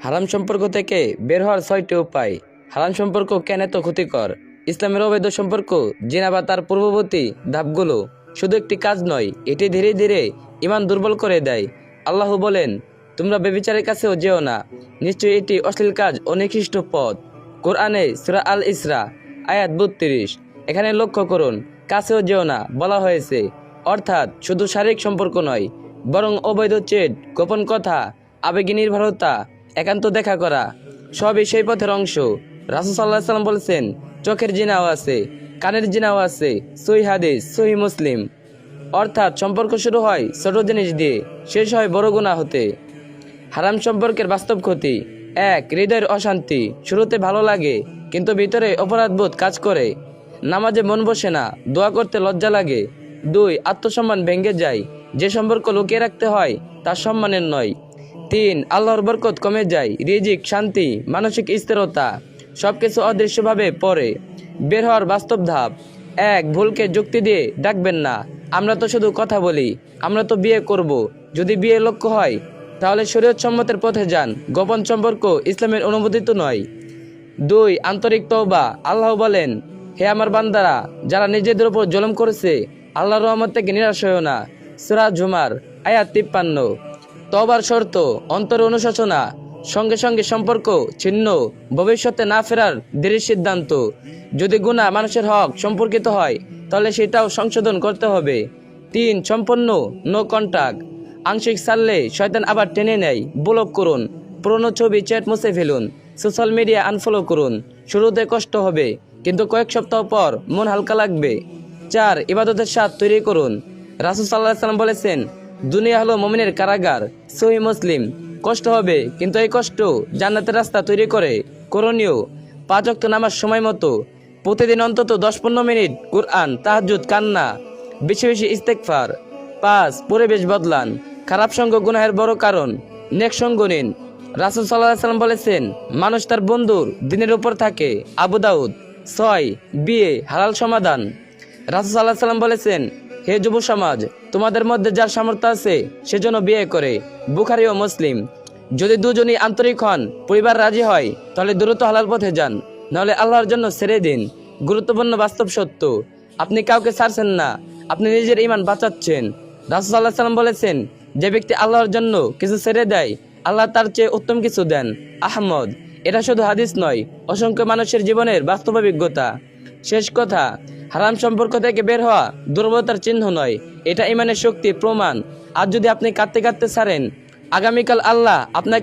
হারাম সম্পর্ক থেকে বের হওয়ার 6টি উপায়। হারাম সম্পর্ক কেন এত ক্ষতিকর? ইসলামের অবৈধ সম্পর্ক জিনা বা তার পূর্ববর্তী ধাপগুলো শুধু একটি কাজ নয়, এটি ধীরে ধীরে ঈমান দুর্বল করে দেয়। আল্লাহ বলেন, তোমরা ব্যভিচারের কাছেও যেও না, নিশ্চয়ই এটি অশ্লীল কাজ ও নিকৃষ্ট পথ। কোরআনে সূরা আল ইসরা আয়াত 32। এখানে লক্ষ্য করুন, কাছেও যেও না বলা হয়েছে, অর্থাৎ শুধু শারীরিক সম্পর্ক নয়, বরং অবৈধ চেট, গোপন কথা, আবেগী নির্ভরতা, একান্ত দেখা করা সবই সেই পথের অংশ। রাসূল সাল্লাল্লাহু আলাইহি ওয়াসাল্লাম বলেছেন, চোখের জিনাও আছে, কানের জিনাও আছে। সহিহ হাদিস, সহিহ মুসলিম। অর্থাৎ সম্পর্ক শুরু হয় ছোট জিনিস দিয়ে, শেষ হয় বড় গুনাহ হতে। হারাম সম্পর্কের বাস্তব ক্ষতি: 1. হৃদয়ের অশান্তি। শুরুতে ভালো লাগে, কিন্তু ভিতরে অপরাধবোধ কাজ করে। নামাজে মন বসে না, দোয়া করতে লজ্জা লাগে। 2. আত্মসম্মান ভেঙে যায়। যে সম্পর্ক লুকিয়ে রাখতে হয় তা সম্মানের নয়। 3. আল্লাহর বরকত কমে যায়, রিজিক, শান্তি, মানসিক স্থিরতা সবকিছু অদৃশ্যভাবে পড়ে। বের হওয়ার বাস্তব ধাপ: 1. ভুলকে যুক্তি দিয়ে ডাকবেন না। আমরা তো শুধু কথা বলি, আমরা তো বিয়ে করব। যদি বিয়ে লক্ষ্য হয় তাহলে শরীয়ত সম্মতের পথে যান। গোপন সম্পর্ক ইসলামের অনুমোদিত নয়। 2. আন্তরিক তওবা। আল্লাহ বলেন, হে আমার বান্দারা, যারা নিজেদের উপর জুলুম করেছে, আল্লাহর রহমত থেকে নিরাশ হয়ো না। সূরা জুমার আয়াত 53। তওবার শর্ত: অন্তর অনুশোচনা, সঙ্গে সঙ্গে সম্পর্ক ছিন্ন, ভবিষ্যতে না ফেরার দৃঢ় সিদ্ধান্ত। যদি গুনাহ মানুষের হক সম্পর্কিত হয় তাহলে সেটাও সংশোধন করতে হবে। 3. সম্পূর্ণ নো কন্টাক্ট। আংশিক ছাড়লে শয়তান আবার টেনে নেয়। ব্লক করুন, পুরনো ছবি, চ্যাট মুছে ফেলুন, সোশ্যাল মিডিয়া আনফলো করুন। শুরুতে কষ্ট হবে, কিন্তু কয়েক সপ্তাহ পর মন হালকা লাগবে। 4. ইবাদতের স্বাদ তৈরি করুন। রাসূল সাল্লাল্লাহু আলাইহি ওয়াসাল্লাম বলেছেন, দুনিয়া হলো মুমিনের কারাগার। সহিহ মুসলিম। কষ্ট হবে, কিন্তু এই কষ্ট জান্নাতের রাস্তা তৈরি করে। করণীয়: 5 ওয়াক্ত নামাজ সময় মতো, প্রতিদিন অন্তত 10-15 মিনিট কুরআন, তাহাজ্জুদ, কান্না, বেশি বেশি ইস্তেগফার। 5. পরিবেশ বদলান। খারাপ সঙ্গ গুনাহের বড় কারণ। নেক সঙ্গ নিন। রাসূল সাল্লাল্লাহু আলাইহি ওয়াসাল্লাম বলেছেন, মানুষ তার বন্ধুর দিনের উপর থাকে। আবু দাউদ। 6. বিয়ে হালাল সমাধান। রাসূল সাল্লাল্লাহু আলাইহি ওয়াসাল্লাম বলেছেন, হে যুব সমাজ, তোমাদের মধ্যে যার সামর্থ্য আছে সেজন্য বিয়ে করে। বুখারী ও মুসলিম। যদি দুজনই আন্তরিক হন, পরিবার রাজি হয়, তাহলে দ্রুত হালাল পথে যান, নাহলে আল্লাহর জন্য ছেড়ে দিন। গুরুত্বপূর্ণ বাস্তব সত্য: আপনি কাউকে ছাড়ছেন না, আপনি নিজের ঈমান বাঁচাচ্ছেন। রাসূল সাল্লাল্লাহু আলাইহি ওয়াসাল্লাম বলেছেন, যে ব্যক্তি আল্লাহর জন্য কিছু ছেড়ে দেয়, আল্লাহ তার চেয়ে উত্তম কিছু দেন। আহমদ। এটা শুধু হাদিস নয়, অসংখ্য মানুষের জীবনের বাস্তব অভিজ্ঞতা। শেষ কথা: হারাম সম্পর্ক থেকে বের হওয়া দুর্বলতার চিহ্ন নয়, এটা ঈমানের শক্তির প্রমাণ। আজ যদি আপনি কাঁদতে কাঁদতে ছাড়েন, আগামীকাল আল্লাহ আপনাকে